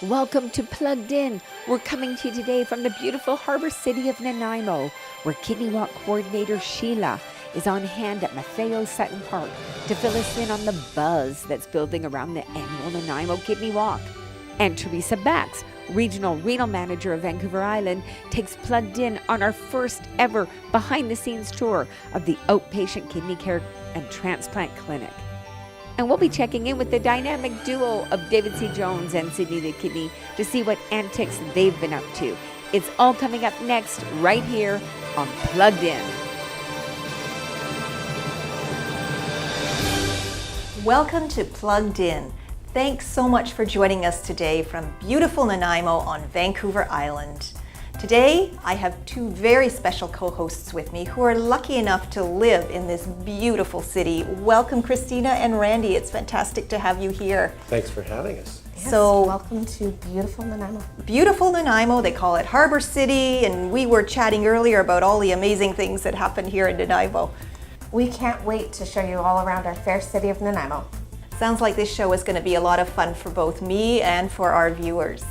Welcome to Plugged In. We're coming to you today from the beautiful harbor city of Nanaimo, where Kidney Walk coordinator Sheila is on hand at Matteo Sutton Park to fill us in on the buzz that's building around the annual Nanaimo Kidney Walk. And Teresa Bacx, Regional Renal Manager of Vancouver Island, takes Plugged In on our first ever behind-the-scenes tour of the outpatient kidney care and transplant clinic. And we'll be checking in with the dynamic duo of David C. Jones and Sydney the Kidney to see what antics they've been up to. It's all coming up next, right here on Plugged In. Welcome to Plugged In. Thanks so much for joining us today from beautiful Nanaimo on Vancouver Island. Today, I have two very special co-hosts with me who are lucky enough to live in this beautiful city. Welcome, Christina and Randy. It's fantastic to have you here. Thanks for having us. Yes, so, welcome to beautiful Nanaimo. Beautiful Nanaimo, they call it Harbor City, and we were chatting earlier about all the amazing things that happen here in Nanaimo. We can't wait to show you all around our fair city of Nanaimo. Sounds like this show is going to be a lot of fun for both me and for our viewers.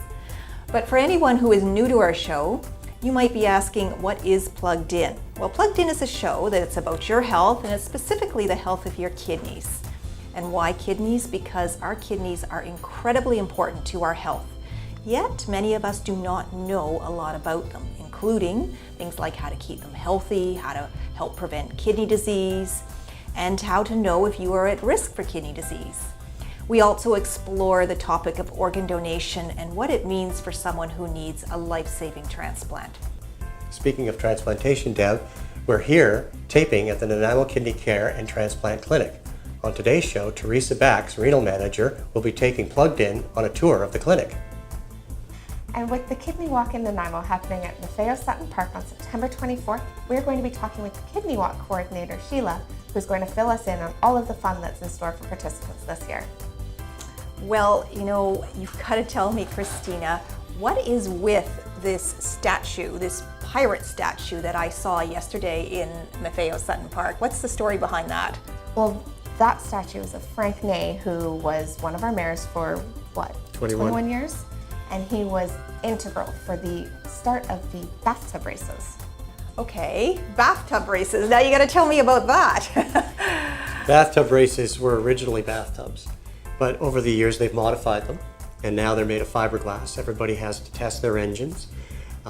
But for anyone who is new to our show, you might be asking, what is Plugged In? Well, Plugged In is a show that's about your health, and it's specifically the health of your kidneys. And why kidneys? Because our kidneys are incredibly important to our health. Yet, many of us do not know a lot about them, including things like how to keep them healthy, how to help prevent kidney disease, and how to know if you are at risk for kidney disease. We also explore the topic of organ donation and what it means for someone who needs a life-saving transplant. Speaking of transplantation, Deb, we're here taping at the Nanaimo Kidney Care and Transplant Clinic. On today's show, Teresa Bacx, Renal Manager, will be taking Plugged In on a tour of the clinic. And with the Kidney Walk in Nanaimo happening at Matteo Sutton Park on September 24th, we're going to be talking with the Kidney Walk coordinator, Sheila, who's going to fill us in on all of the fun that's in store for participants this year. Well, you know, you've got to tell me, Christina, what is with this statue, this pirate statue that I saw yesterday in Matteo Sutton Park? What's the story behind that? Well, that statue is of Frank Ney, who was one of our mayors for, 21 years? And he was integral for the start of the bathtub races. Okay, bathtub races. Now you got to tell me about that. Bathtub races were originally bathtubs, but over the years they've modified them, and now they're made of fiberglass. Everybody has to test their engines.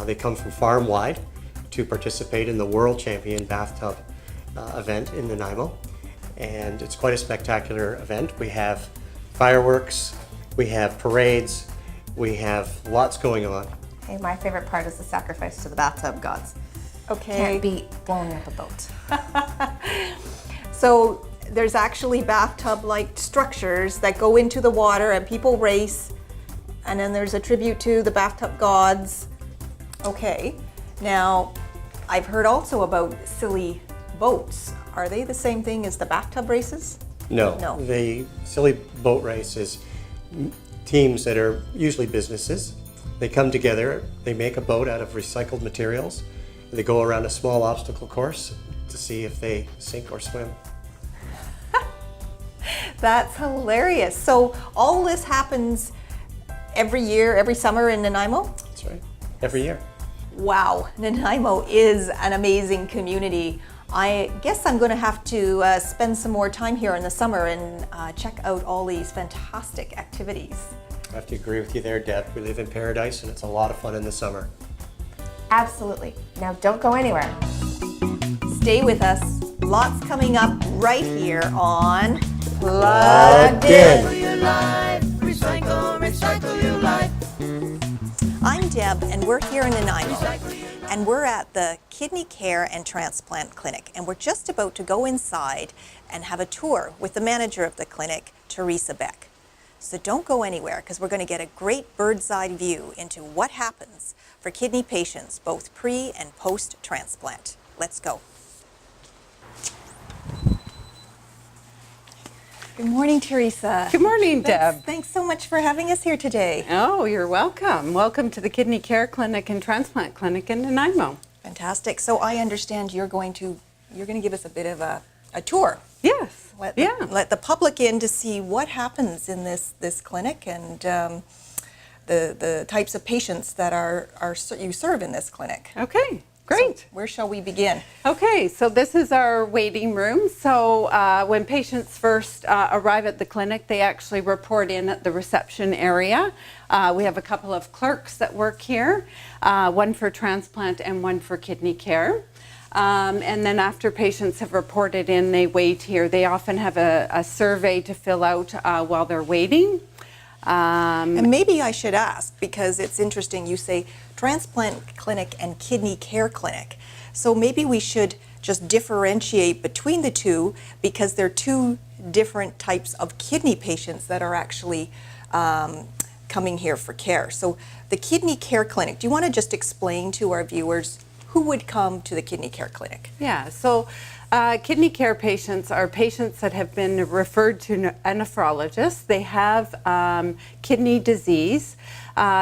They come from farm-wide to participate in the World Champion Bathtub event in Nanaimo, and it's quite a spectacular event. We have fireworks, we have parades, we have lots going on. Hey, my favorite part is the sacrifice to the bathtub gods. Okay. Can't beat blowing up a boat. So there's actually bathtub-like structures that go into the water and people race, and then there's a tribute to the bathtub gods. Okay, now I've heard also about silly boats. Are they the same thing as the bathtub races? No. The silly boat race is teams that are usually businesses. They come together, they make a boat out of recycled materials, and they go around a small obstacle course to see if they sink or swim. That's hilarious. So all this happens every year, every summer in Nanaimo? That's right, every year. Wow, Nanaimo is an amazing community. I guess I'm going to have to spend some more time here in the summer and check out all these fantastic activities. I have to agree with you there, Deb. We live in paradise and it's a lot of fun in the summer. Absolutely. Now don't go anywhere. Stay with us. Lots coming up right here on Plugged In. Recycle your life. I'm Deb, and we're here in Nanaimo, and we're at the Kidney Care and Transplant Clinic, and we're just about to go inside and have a tour with the manager of the clinic, Teresa Bacx. So don't go anywhere, because we're going to get a great bird's-eye view into what happens for kidney patients, both pre- and post-transplant. Let's go. Good morning, Teresa. Good morning, Deb. Thanks so much for having us here today. Oh, you're welcome. Welcome to the Kidney Care Clinic and Transplant Clinic in Nanaimo. Fantastic. So I understand you're going to give us a bit of a tour. Yes. Let the public in to see what happens in this clinic and the types of patients that you serve in this clinic. Okay, great. So where shall we begin? Okay, so this is our waiting room. So when patients first arrive at the clinic, they actually report in at the reception area. We have a couple of clerks that work here, one for transplant and one for kidney care. And then after patients have reported in, they wait here. They often have a survey to fill out while they're waiting. And maybe I should ask, because it's interesting, you say transplant clinic and kidney care clinic. So maybe we should just differentiate between the two, because they're two different types of kidney patients that are actually coming here for care. So the kidney care clinic, do you want to just explain to our viewers who would come to the kidney care clinic? Yeah, so kidney care patients are patients that have been referred to a nephrologist. They have kidney disease.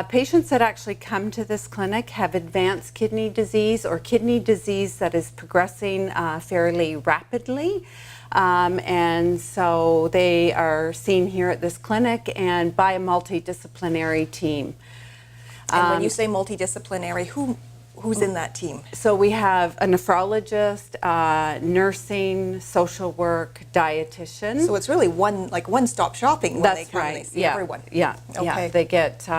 Patients that actually come to this clinic have advanced kidney disease or kidney disease that is progressing fairly rapidly. And so they are seen here at this clinic and by a multidisciplinary team. And when you say multidisciplinary, who's in that team? So we have a nephrologist, nursing, social work, dietitian. So it's really one-stop shopping when they come and they see everyone. Yeah, Okay. yeah. They get,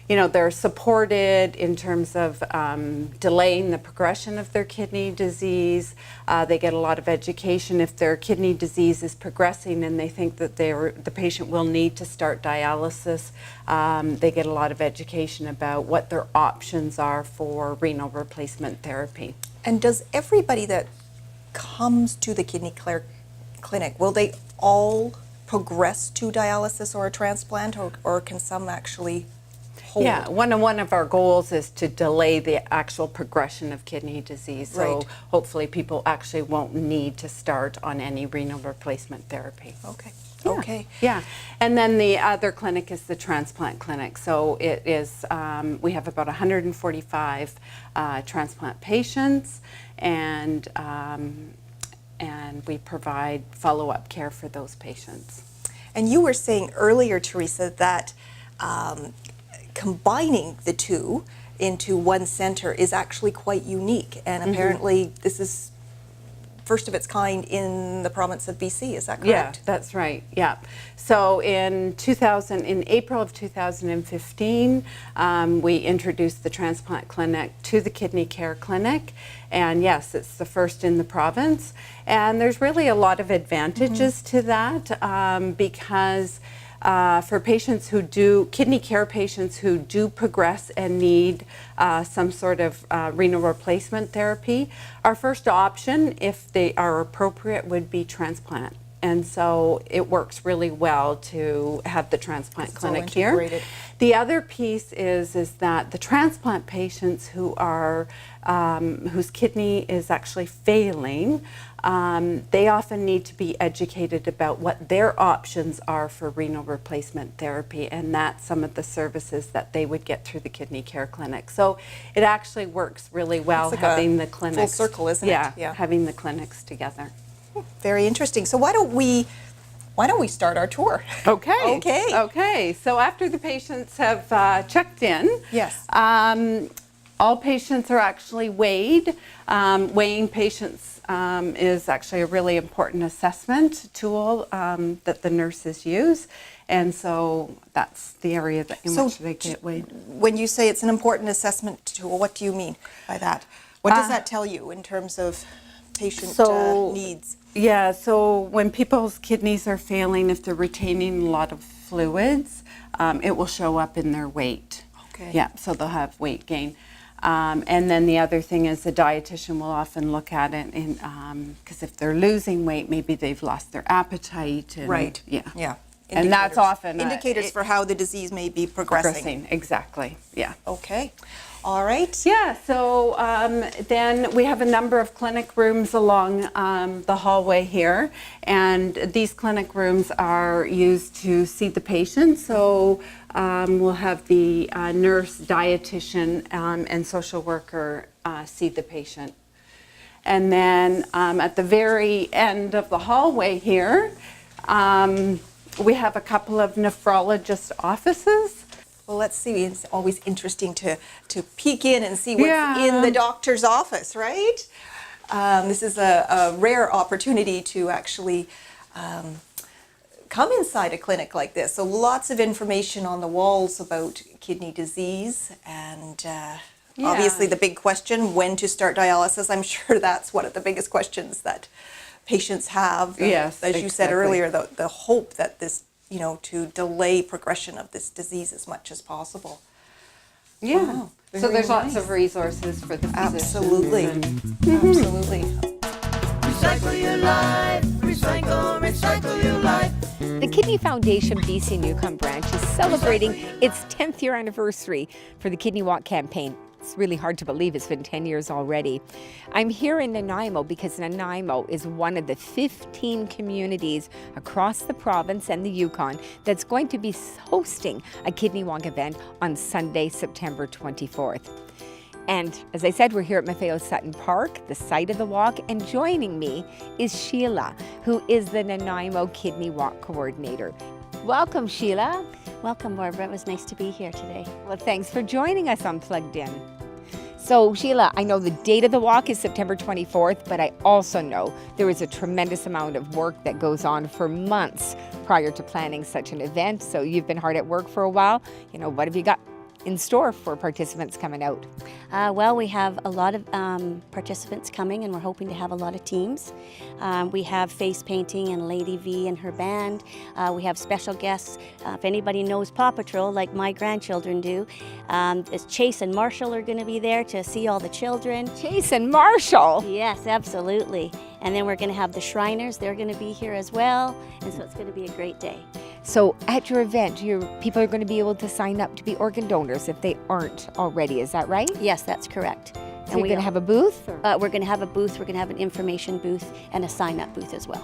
they're supported in terms of delaying the progression of their kidney disease. They get a lot of education if their kidney disease is progressing and they think that the patient will need to start dialysis. They get a lot of education about what their options are for renal replacement therapy. And does everybody that comes to the kidney care clinic, will they all progress to dialysis or a transplant, or can some actually hold? Yeah, one of our goals is to delay the actual progression of kidney disease. So Right. hopefully people actually won't need to start on any renal replacement therapy. Okay. Yeah. Okay. Yeah, and then the other clinic is the transplant clinic. So it is, we have about 145 transplant patients, and we provide follow-up care for those patients. And you were saying earlier, Teresa, that combining the two into one center is actually quite unique, and apparently this is first of its kind in the province of BC. Is that correct? Yeah, that's right. Yeah. So in April of 2015, we introduced the transplant clinic to the kidney care clinic, and yes, it's the first in the province. And there's really a lot of advantages to that because for patients who kidney care patients who do progress and need some sort of renal replacement therapy, our first option, if they are appropriate, would be transplant. And so it works really well to have the transplant clinic here. The other piece is that the transplant patients who are whose kidney is actually failing, they often need to be educated about what their options are for renal replacement therapy, and that's some of the services that they would get through the kidney care clinic. So it actually works really well having the clinics. Full circle, isn't it? Yeah, having the clinics together. Very interesting. So why don't we start our tour? Okay. Okay. Okay. So after the patients have checked in, Yes. all patients are actually weighed. Weighing patients is actually a really important assessment tool that the nurses use, and so that's the area in which they get weighed. When you say it's an important assessment tool, what do you mean by that? What does that tell you in terms of patient needs? Yeah, so when people's kidneys are failing, if they're retaining a lot of fluids, it will show up in their weight. Okay. Yeah, so they'll have weight gain. And then the other thing is the dietitian will often look at it because if they're losing weight, maybe they've lost their appetite. And, Right. Yeah. Yeah. And that's often indicators for how the disease may be progressing. Exactly. Yeah. Okay. All right. Yeah, so then we have a number of clinic rooms along the hallway here, and these clinic rooms are used to see the patient. So we'll have the nurse, dietitian, and social worker see the patient. And then at the very end of the hallway here, we have a couple of nephrologist offices. Well, let's see. It's always interesting to peek in and see what's in the doctor's office, right? This is a rare opportunity to actually come inside a clinic like this. So lots of information on the walls about kidney disease and obviously the big question, when to start dialysis. I'm sure that's one of the biggest questions that patients have. Yes, as you said earlier, the hope that this, to delay progression of this disease as much as possible. Yeah. Wow, So there's very lots nice. of resources for the physicians. Absolutely. and- Absolutely. Recycle your life, recycle your life. The Kidney Foundation BC Newcomb branch is celebrating its 10th year anniversary for the Kidney Walk campaign. It's really hard to believe it's been 10 years already. I'm here in Nanaimo because Nanaimo is one of the 15 communities across the province and the Yukon that's going to be hosting a Kidney Walk event on Sunday, September 24th. And as I said, we're here at Maffeo Sutton Park, the site of the walk, and joining me is Sheila, who is the Nanaimo Kidney Walk coordinator. Welcome, Sheila. Welcome, Barbara. It was nice to be here today. Well, thanks for joining us on Plugged In. So, Sheila, I know the date of the walk is September 24th, but I also know there is a tremendous amount of work that goes on for months prior to planning such an event. So you've been hard at work for a while. What have you got in store for participants coming out? Well, we have a lot of participants coming, and we're hoping to have a lot of teams. We have face painting and Lady V and her band. We have special guests. If anybody knows Paw Patrol, like my grandchildren do, Chase and Marshall are going to be there to see all the children. Chase and Marshall. Yes, absolutely. And then we're going to have the Shriners. They're going to be here as well, and so it's going to be a great day. So at your event, people are going to be able to sign up to be organ donors if they aren't already. Is that right? Yes, that's correct. So you're going to have a booth? Or? We're going to have a booth. We're going to have an information booth and a sign-up booth as well.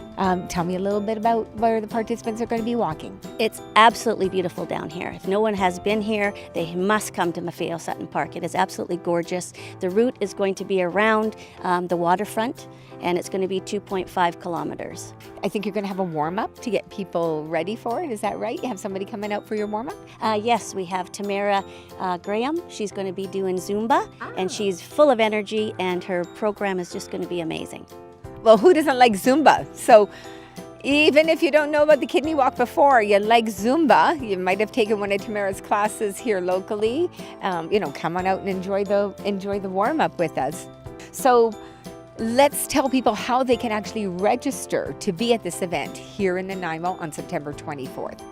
Tell me a little bit about where the participants are going to be walking. It's absolutely beautiful down here. If no one has been here, they must come to Maffeo Sutton Park. It is absolutely gorgeous. The route is going to be around the waterfront, and it's going to be 2.5 kilometers. I think you're going to have a warm-up to get people ready for it. Is that right? You have somebody coming out for your warm-up? Yes, we have Tamara Graham. She's going to be doing Zumba, and she's full of energy, and her program is just going to be amazing. Well, who doesn't like Zumba? So even if you don't know about the Kidney Walk before, you like Zumba, you might have taken one of Tamara's classes here locally. Come on out and enjoy the warm-up with us. So let's tell people how they can actually register to be at this event here in Nanaimo on September 24th.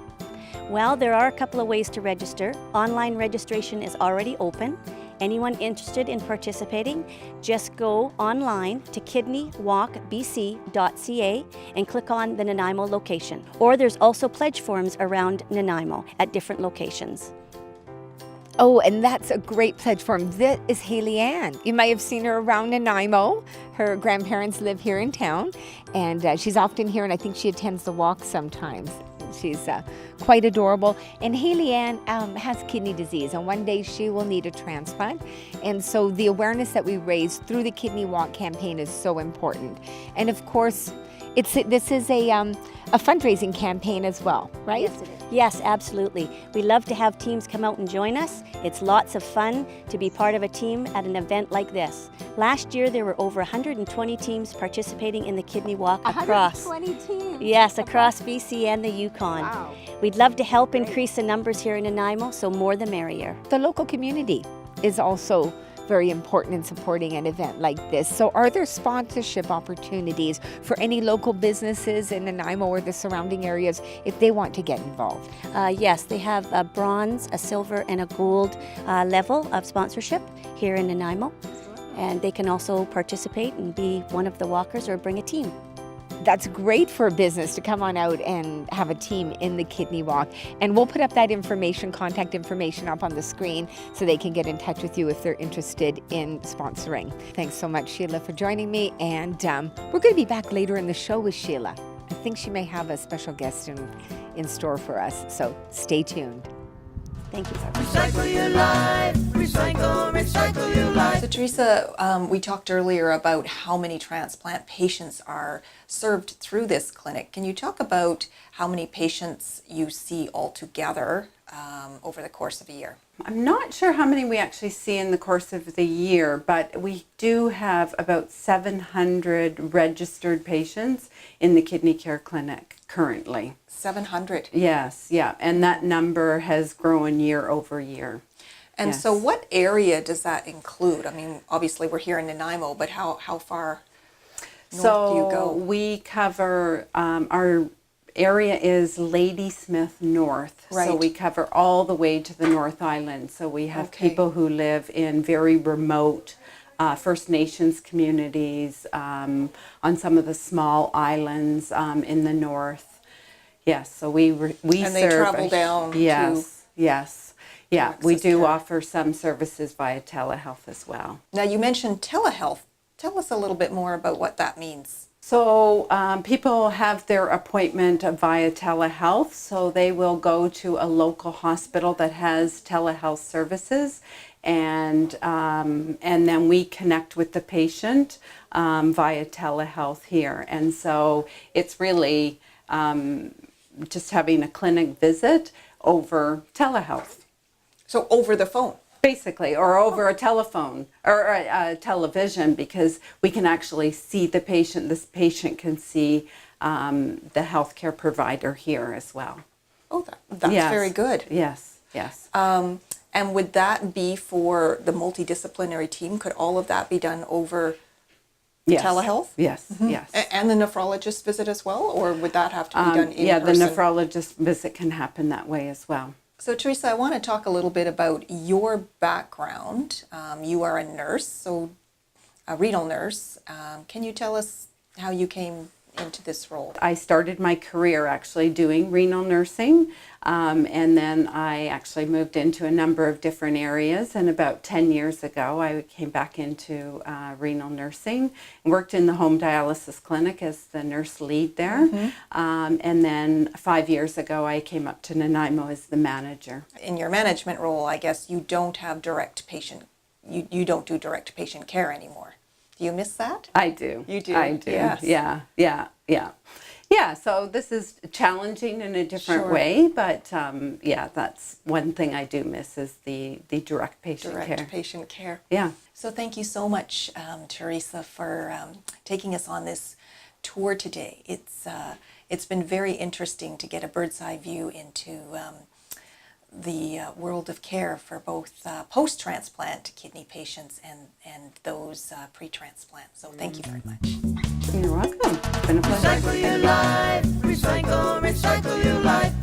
Well, there are a couple of ways to register. Online registration is already open. Anyone interested in participating, just go online to kidneywalkbc.ca and click on the Nanaimo location. Or there's also pledge forms around Nanaimo at different locations. Oh, and that's a great pledge form. That is Haley Ann. You might have seen her around Nanaimo. Her grandparents live here in town, and she's often here, and I think she attends the walk sometimes. She's quite adorable. And Haley Ann has kidney disease, and one day she will need a transplant. And so the awareness that we raise through the Kidney Walk campaign is so important. And of course, this is a fundraising campaign as well, right? Yes, it is. Yes, absolutely. We love to have teams come out and join us. It's lots of fun to be part of a team at an event like this. Last year, there were over 120 teams participating in the Kidney Walk across. 120 teams? Yes, across BC and the Yukon. Wow. We'd love to help increase the numbers here in Nanaimo, so more the merrier. The local community is also very important in supporting an event like this. So are there sponsorship opportunities for any local businesses in Nanaimo or the surrounding areas if they want to get involved? Yes, they have a bronze, a silver, and a gold level of sponsorship here in Nanaimo. And they can also participate and be one of the walkers or bring a team. That's great for a business to come on out and have a team in the Kidney Walk. And we'll put up that information, contact information up on the screen so they can get in touch with you if they're interested in sponsoring. Thanks so much, Sheila, for joining me. And we're going to be back later in the show with Sheila. I think she may have a special guest in store for us. So stay tuned. Thank you, Barbara. Recycle your life, recycle, recycle your life. So Teresa, we talked earlier about how many transplant patients are served through this clinic. Can you talk about how many patients you see altogether over the course of a year? I'm not sure how many we actually see in the course of the year, but we do have about 700 registered patients in the Kidney Care Clinic currently. 700. Yes, yeah, and that number has grown year over year. And Yes. so what area does that include? I mean, obviously we're here in Nanaimo, but how far north do you go? We cover, our area is Ladysmith North. So Right. we cover all the way to the North Island. So we have Okay. people who live in very remote First Nations communities, on some of the small islands in the north. Yes, so we And they serve travel down to Yes, yes. Yeah, we access do care. offer some services via telehealth as well. Now you mentioned telehealth. Tell us a little bit more about what that means. So people have their appointment via telehealth, so they will go to a local hospital that has telehealth services, and then we connect with the patient via telehealth here. And so it's really just having a clinic visit over telehealth. So over the phone. Basically, or over a telephone or a television, because we can actually see the patient. This patient can see the healthcare provider here as well. Oh, that's Yes. very good. Yes, yes. And would that be for the multidisciplinary team? Could all of that be done over Yes. telehealth? Yes, yes. And the nephrologist visit as well? Or would that have to be done in yeah, person? the nephrologist visit can happen that way as well. So Teresa, I want to talk a little bit about your background. You are a nurse, so a renal nurse. Can you tell us how you came into this role? I started my career actually doing renal nursing, and then I actually moved into a number of different areas, and about 10 years ago I came back into renal nursing and worked in the home dialysis clinic as the nurse lead there, and then 5 years ago I came up to Nanaimo as the manager. In your management role, I guess you don't have direct patient, you don't do direct patient care anymore. Do you miss that? I do. You do? I do. Yes. Yeah, so this is challenging in a different Sure. way, but yeah, that's one thing I do miss is the direct patient Direct care. patient care. Yeah. So thank you so much, Teresa, for taking us on this tour today. It's been very interesting to get a bird's eye view into the world of care for both post-transplant kidney patients and those pre-transplant. So thank you very much. You're welcome. It's been a pleasure. Recycle your life, recycle, recycle your life.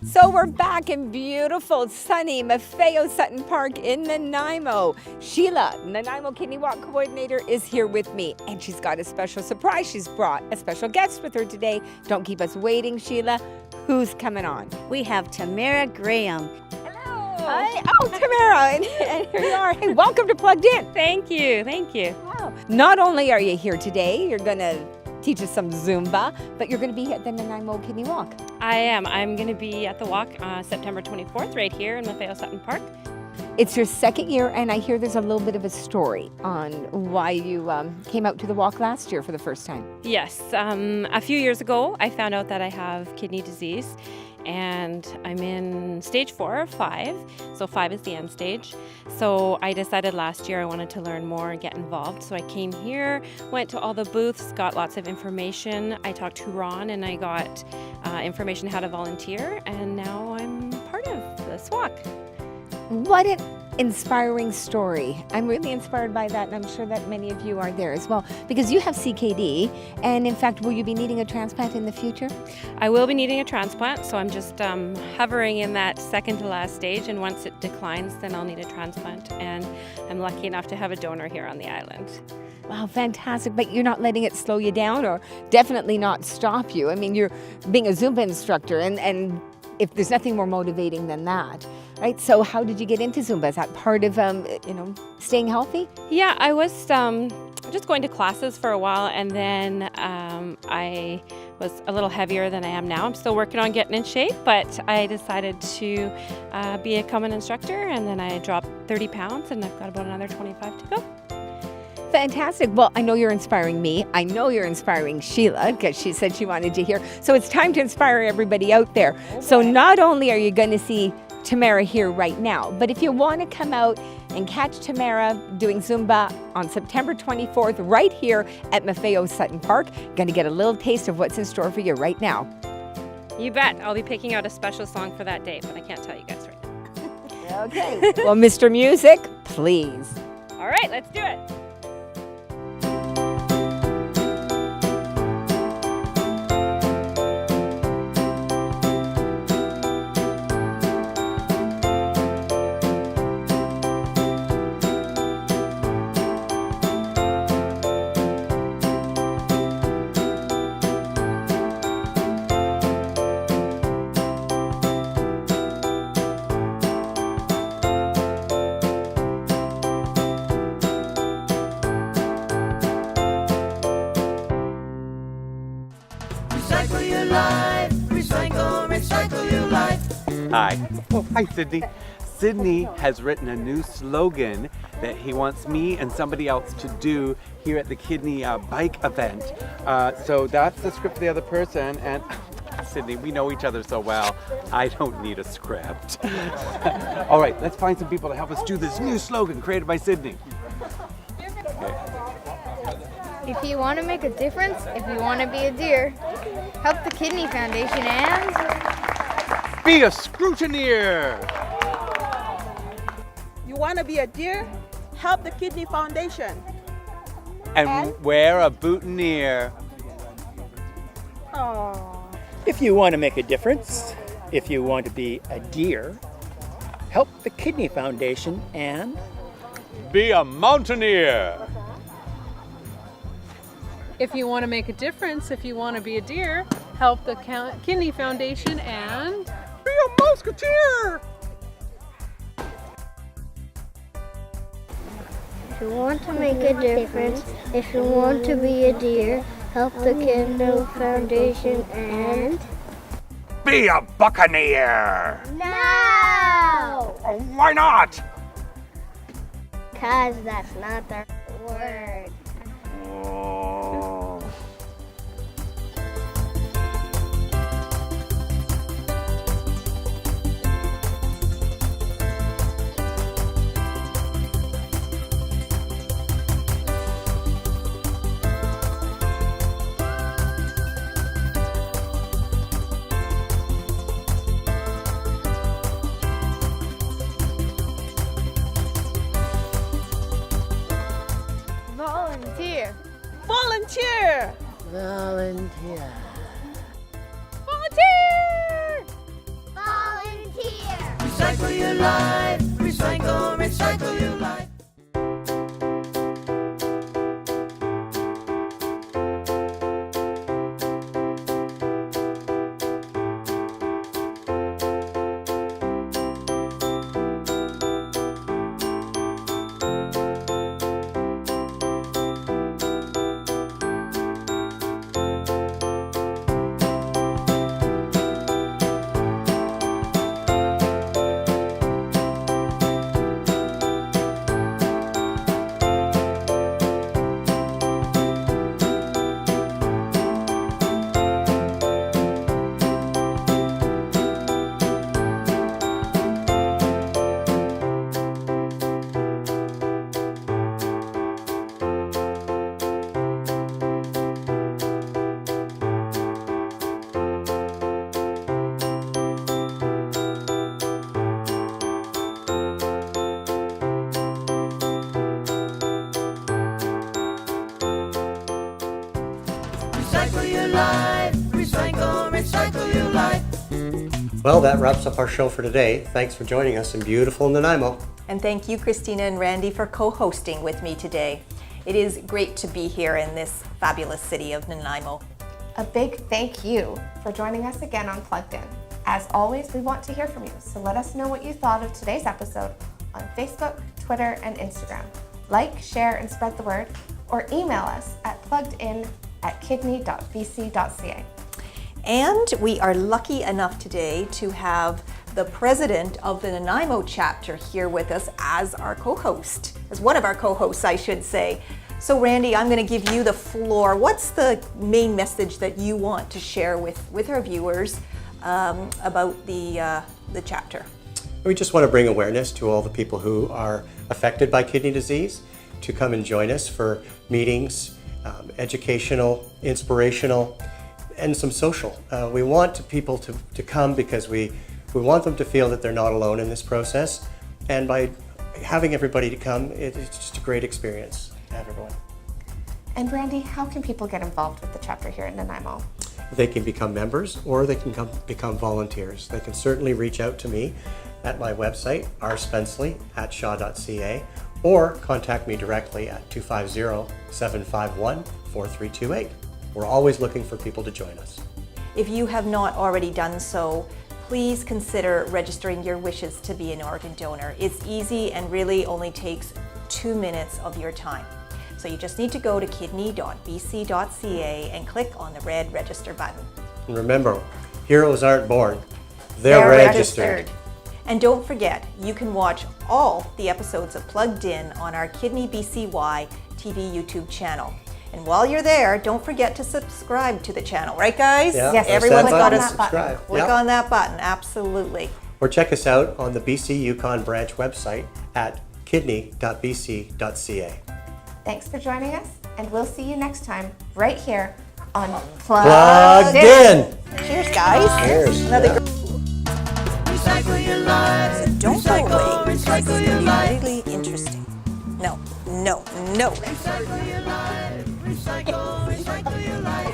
So we're back in beautiful, sunny Maffeo Sutton Park in Nanaimo. Sheila, Nanaimo Kidney Walk coordinator, is here with me, and she's got a special surprise. She's brought a special guest with her today. Don't keep us waiting, Sheila. Who's coming on? We have Tamara Graham. Hello. Hi. Oh, Tamara, and here you are. Hey, welcome to Plugged In. Thank you, thank you. Wow. Not only are you here today, you're going to teach us some Zumba, but you're going to be at the Nanaimo Kidney Walk. I am. I'm going to be at the walk September 24th right here in Maffeo Sutton Park. It's your second year, and I hear there's a little bit of a story on why you came out to the walk last year for the first time. Yes, a few years ago I found out that I have kidney disease, and I'm in stage 4 of 5, so 5 is the end stage. So I decided last year I wanted to learn more and get involved. So I came here, went to all the booths, got lots of information. I talked to Ron and I got information how to volunteer, and now I'm part of this walk. What an inspiring story. I'm really inspired by that, and I'm sure that many of you are there as well, because you have CKD, and in fact, will you be needing a transplant in the future? I will be needing a transplant, so I'm just hovering in that second to last stage, and once it declines, then I'll need a transplant, and I'm lucky enough to have a donor here on the island. Wow, fantastic. But you're not letting it slow you down, or definitely not stop you. I mean, you're being a Zumba instructor, and if there's nothing more motivating than that, right? So how did you get into Zumba? Is that part of, staying healthy? Yeah, I was just going to classes for a while, and then I was a little heavier than I am now. I'm still working on getting in shape, but I decided to become an instructor, and then I dropped 30 pounds, and I've got about another 25 to go. Fantastic. Well, I know you're inspiring me. I know you're inspiring Sheila because she said she wanted to hear. So it's time to inspire everybody out there. So not only are you going to see Tamara here right now, but if you want to come out and catch Tamara doing Zumba on September 24th right here at Maffeo Sutton Park, going to get a little taste of what's in store for you right now. You bet. I'll be picking out a special song for that day, but I can't tell you guys right now. Okay. Well, Mr. Music, please. All right, let's do it. Recycle your life, recycle your life. Hi. Oh, hi, Sydney. Sydney has written a new slogan that he wants me and somebody else to do here at the Kidney bike event. So that's the script for the other person, and Sydney, we know each other so well. I don't need a script. All right, let's find some people to help us do this new slogan created by Sydney. If you want to make a difference, if you want to be a deer, help the Kidney Foundation and Be a scrutineer. You want to be a deer? Help the Kidney Foundation. And wear a boutonniere. Oh. If you want to make a difference, if you want to be a deer, help the Kidney Foundation and Be a mountaineer. If you want to make a difference, if you want to be a deer, help the Kidney Foundation and Be a musketeer. if you want to make a difference, if you want to be a deer, help the Kidney Foundation and Be a buccaneer. no, Why not? cause that's not the word. Volunteer. Volunteer. Volunteer. Volunteer. Recycle your life, recycle your life. Recycle your life, recycle your life. Well, that wraps up our show for today. Thanks for joining us in beautiful Nanaimo. And thank you, Christina and Randy, for co-hosting with me today. It is great to be here in this fabulous city of Nanaimo. A big thank you for joining us again on Plugged In. As always, we want to hear from you, so let us know what you thought of today's episode on Facebook, Twitter, and Instagram. Like, share, and spread the word, or email us at pluggedin@kidney.ca. And we are lucky enough today to have the president of the Nanaimo chapter here with us as our co-host, as one of our co-hosts, I should say. So Randy, I'm going to give you the floor. What's the main message that you want to share with our viewers about the chapter? We just want to bring awareness to all the people who are affected by kidney disease to come and join us for meetings, educational, inspirational, and some social. We want people to come because we want them to feel that they're not alone in this process. And by having everybody to come, it's just a great experience to have everyone. And Randy, how can people get involved with the chapter here in Nanaimo? They can become members or they can become volunteers. They can certainly reach out to me at my website, rspensley@shaw.ca, or contact me directly at 250-751-4328. We're always looking for people to join us. If you have not already done so, please consider registering your wishes to be an organ donor. It's easy and really only takes 2 minutes of your time. So you just need to go to kidney.ca and click on the red register button. And remember, heroes aren't born, they're registered. And don't forget, you can watch all the episodes of Plugged In on our Kidney BCY TV YouTube channel. And while you're there, don't forget to subscribe to the channel, right guys? Yeah, yes, everyone's got to subscribe. Click on that button, absolutely. Or check us out on the BC Yukon branch website at kidney.bc.ca. Thanks for joining us, and we'll see you next time right here on Plugged In. Cheers, guys. Cheers. Another Recycle your life. So don't go away. Recycle your life. Really interesting. No. Recycle your life. Recycle your life.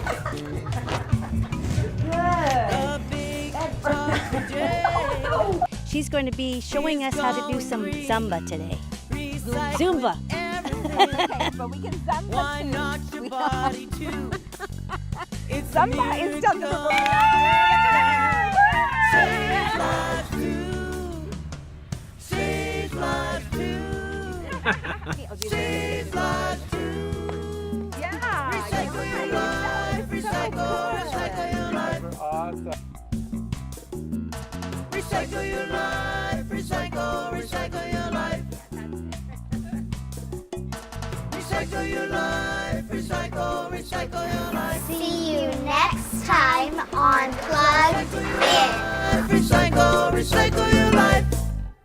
She's going to be showing us how to do some Zumba today. Zumba. Okay, but we can Zumba too. Why not your body too? It's Zumba is done the Save lives too. Save lives too. Save lives too. Yeah. Recycle your life. Recycle your life. Awesome. Recycle your life. Recycle your life. Recycle your life. Recycle your life. See you next time on Plug In. Recycle your